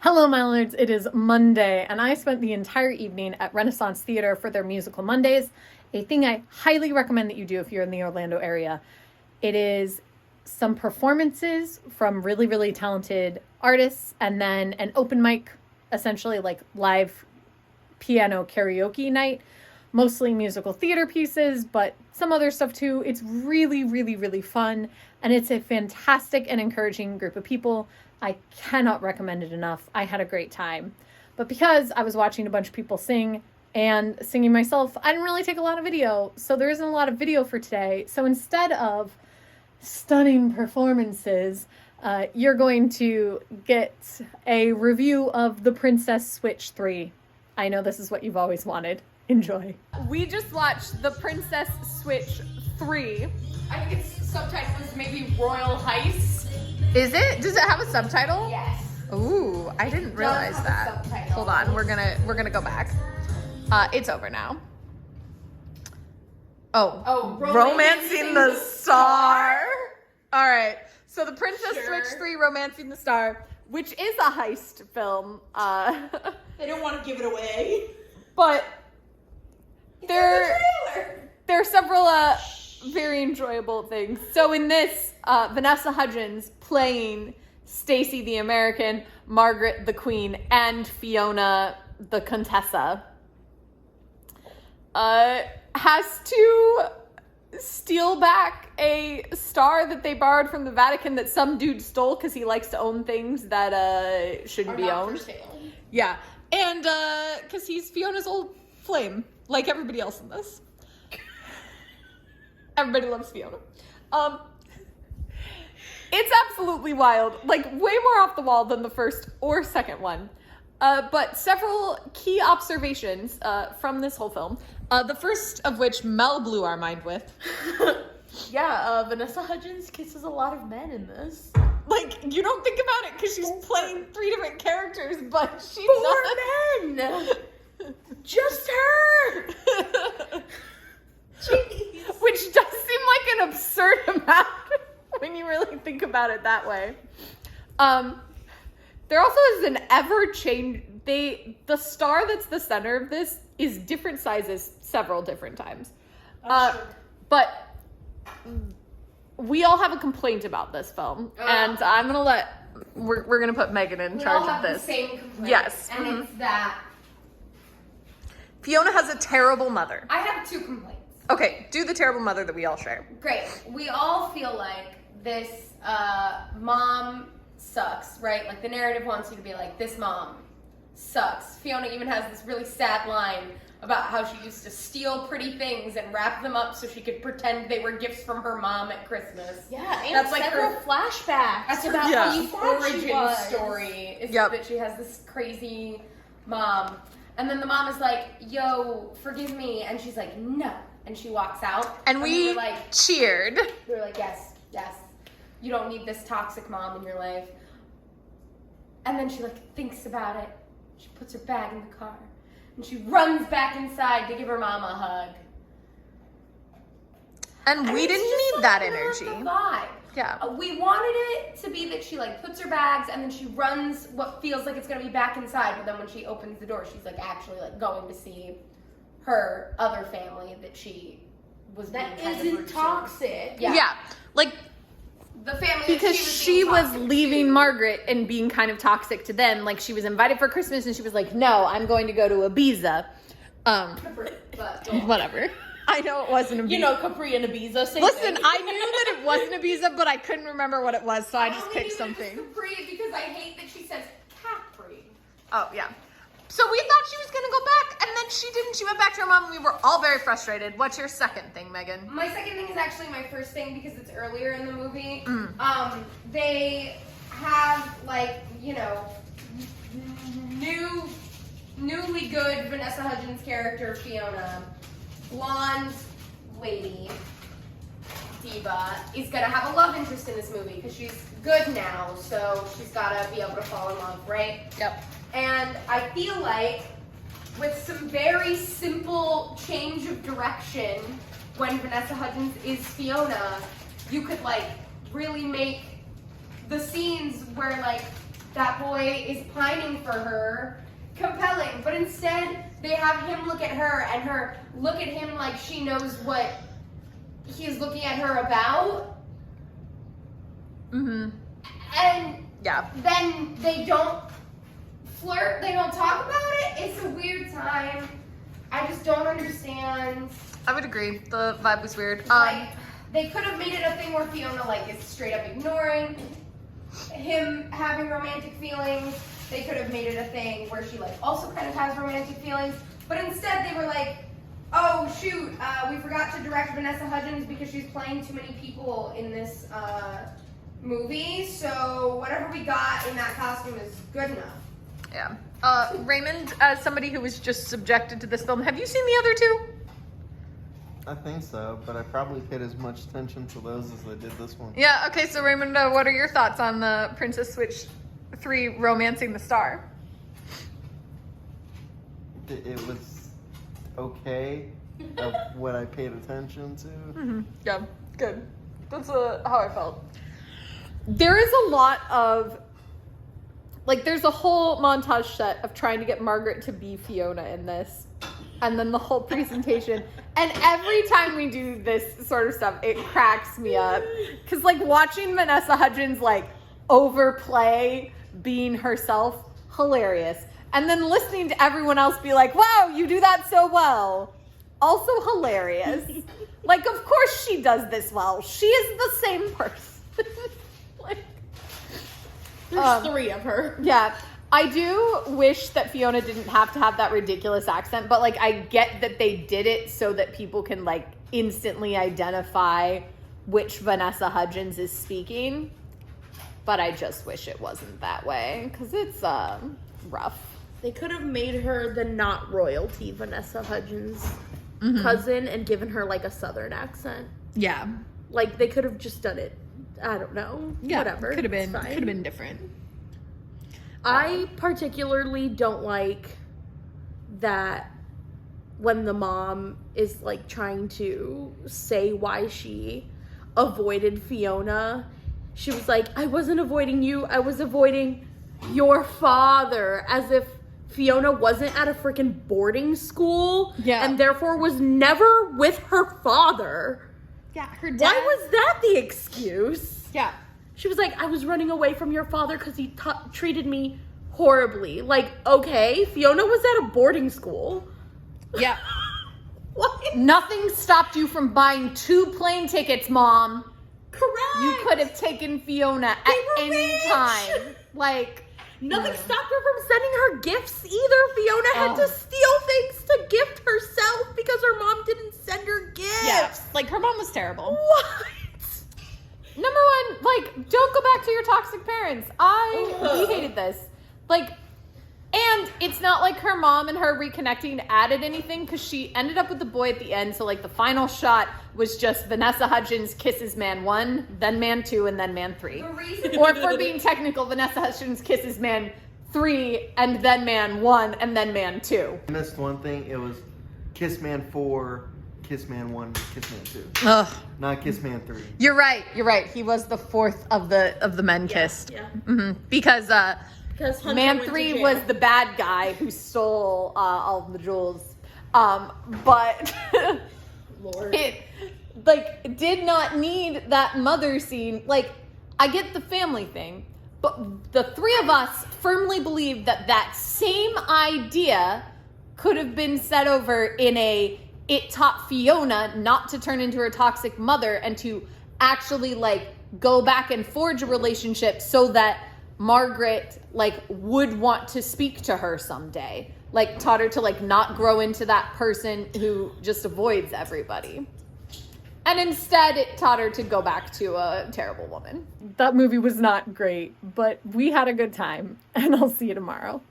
Hello, my lords. It is Monday, and I spent the entire evening at Renaissance Theater for their musical Mondays, a thing I highly recommend that you do if you're in the Orlando area. It is some performances from really, really talented artists, and then an open mic, essentially like live piano karaoke night, mostly musical theater pieces, but some other stuff too. It's really, really, really fun, and it's a fantastic and encouraging group of people. I cannot recommend it enough. I had a great time. But because I was watching a bunch of people sing and singing myself, I didn't really take a lot of video, so there isn't a lot of video for today. So instead of stunning performances, you're going to get a review of The Princess Switch 3. I know this is what you've always wanted. Enjoy. We just watched The Princess Switch 3. I think its subtitle is maybe Royal Heist. Is it? Does it have a subtitle? Yes. Ooh, I didn't realize that. Hold on, we're gonna go back. It's over now. Oh, Romancing the Star. All right, so The Princess Switch 3, Romancing the Star, which is a heist film. They don't want to give it away. But there Trailer. are several very enjoyable things. So in this, Vanessa Hudgens playing Stacy the American, Margaret the Queen, and Fiona the Contessa, has to steal back a star that they borrowed from the Vatican that some dude stole because he likes to own things that shouldn't be owned. Yeah, and because he's Fiona's old flame, like everybody else in this. Everybody loves Fiona. It's absolutely wild, like way more off the wall than the first or second one. But several key observations from this whole film. The first of which Mel blew our mind with. Yeah, Vanessa Hudgens kisses a lot of men in this. Like, you don't think about it because she's playing 3 different characters, but she's 4 men! Just her! Jeez. Which does seem like an absurd amount when you really think about it that way. There also is an ever-change. The star that's the center of this is different sizes several different times. But we all have a complaint about this film, and I'm gonna we're gonna put Megan in charge of this. We all have the same complaint. Yes, and it's that Fiona has a terrible mother. I have 2 complaints. Okay, do the terrible mother that we all share. Great. We all feel like this mom sucks, right? Like the narrative wants you to be like, this mom sucks. Fiona even has this really sad line about how she used to steal pretty things and wrap them up so she could pretend they were gifts from her mom at Christmas. Yeah, and that's like several her flashbacks. That's her origin story. Is that she has this crazy mom. And then the mom is like, yo, forgive me. And she's like, no. And she walks out. And we were like, cheered. We were like, yes. You don't need this toxic mom in your life. And then she like thinks about it. She puts her bag in the car. And she runs back inside to give her mom a hug. And we didn't need that energy. The vibe. Yeah. We wanted it to be that she like puts her bags and then she runs what feels like it's gonna be back inside, but then when she opens the door, she's like actually like going to see her other family that she was That being kind of isn't rude to. toxic. Yeah. Like The family because that she being was toxic leaving to. Margaret and being kind of toxic to them. Like she was invited for Christmas and she was like, no, I'm going to go to Ibiza. But, Whatever. I know it wasn't Ibiza. You know, Capri and Ibiza. Same Listen, thing. I knew that it wasn't Ibiza, but I couldn't remember what it was, so I just only picked knew that something. it was Capri because I hate that she says Capri. Oh, yeah. So we thought she was going to go back, and then she didn't. She went back to her mom, and we were all very frustrated. What's your second thing, Megan? My second thing is actually my first thing because it's earlier in the movie. They have like, you know, newly good Vanessa Hudgens character Fiona, blonde lady diva, is gonna have a love interest in this movie because she's good now, so she's gotta be able to fall in love, right? Yep. And I feel like with some very simple change of direction, when Vanessa Hudgens is Fiona, you could like really make the scenes where like that boy is pining for her, compelling. But instead, they have him look at her and her look at him like she knows what he's looking at her about. Mm-hmm. And Yeah. then they don't flirt, they don't talk about it. It's a weird time. I just don't understand. I would agree. The vibe was weird. Like, they could have made it a thing where Fiona like is straight up ignoring him having romantic feelings. They could have made it a thing where she like also kind of has romantic feelings. But instead they were like, oh shoot, we forgot to direct Vanessa Hudgens because she's playing too many people in this movie. So whatever we got in that costume is good enough. Yeah. Raymond, as somebody who was just subjected to this film, have you seen the other two? I think so, but I probably paid as much attention to those as I did this one. Yeah, okay, so Raymond, what are your thoughts on the Princess Switch 3 Romancing the Star? It was okay of what I paid attention to. Mm-hmm. Yeah, good. That's how I felt. There is a lot of, like, there's a whole montage set of trying to get Margaret to be Fiona in this. And then the whole presentation. And every time we do this sort of stuff, it cracks me up. Because, like, watching Vanessa Hudgens, like, overplay being herself, hilarious. And then listening to everyone else be like, wow, you do that so well. Also hilarious. Like, of course she does this well. She is the same person. Like, There's 3 of her. yeah. I do wish that Fiona didn't have to have that ridiculous accent, but, like, I get that they did it so that people can, like, instantly identify which Vanessa Hudgens is speaking. But I just wish it wasn't that way, because it's rough. They could have made her the not royalty Vanessa Hudgens Mm-hmm. cousin and given her like a southern accent. Yeah. Like they could have just done it. I don't know. Yeah. Whatever. Could have It's been. fine. Could have been different. I particularly don't like that when the mom is like trying to say why she avoided Fiona. She was like, I wasn't avoiding you, I was avoiding your father, as if Fiona wasn't at a freaking boarding school and therefore was never with her father. Yeah, her dad. Why was that the excuse? Yeah. She was like, I was running away from your father because he treated me horribly. Like, okay, Fiona was at a boarding school. Yeah. What? Nothing stopped you from buying 2 plane tickets, Mom. Correct. You could have taken Fiona at were any rich. time. Like, Nothing stopped her from sending her gifts either. Fiona had to steal things to gift herself because her mom didn't send her gifts. yeah, like her mom was terrible. What? Number one, like, don't go back to your toxic parents. We hated this. Like, and it's not like her mom and her reconnecting added anything because she ended up with the boy at the end. So, like, the final shot was just Vanessa Hudgens kisses man 1, then man 2, and then man 3. The reason Or for being technical, Vanessa Hudgens kisses man 3, and then man 1, and then man 2. I missed one thing. It was Kiss Man 4, Kiss Man 1, Kiss Man 2. Ugh. Not Kiss Man 3. You're right. He was the 4th of the men kissed. Yeah. Mm-hmm. Because Hunter man went to 3 jail. was the bad guy who stole all of the jewels. But Lord. it, like, did not need that mother scene. Like, I get the family thing, but the 3 of us firmly believe that that same idea could have been said over in it taught Fiona not to turn into her toxic mother and to actually, like, go back and forge a relationship so that Margaret, like, would want to speak to her someday. Like, taught her to, like, not grow into that person who just avoids everybody. And instead, it taught her to go back to a terrible woman. That movie was not great, but we had a good time, and I'll see you tomorrow.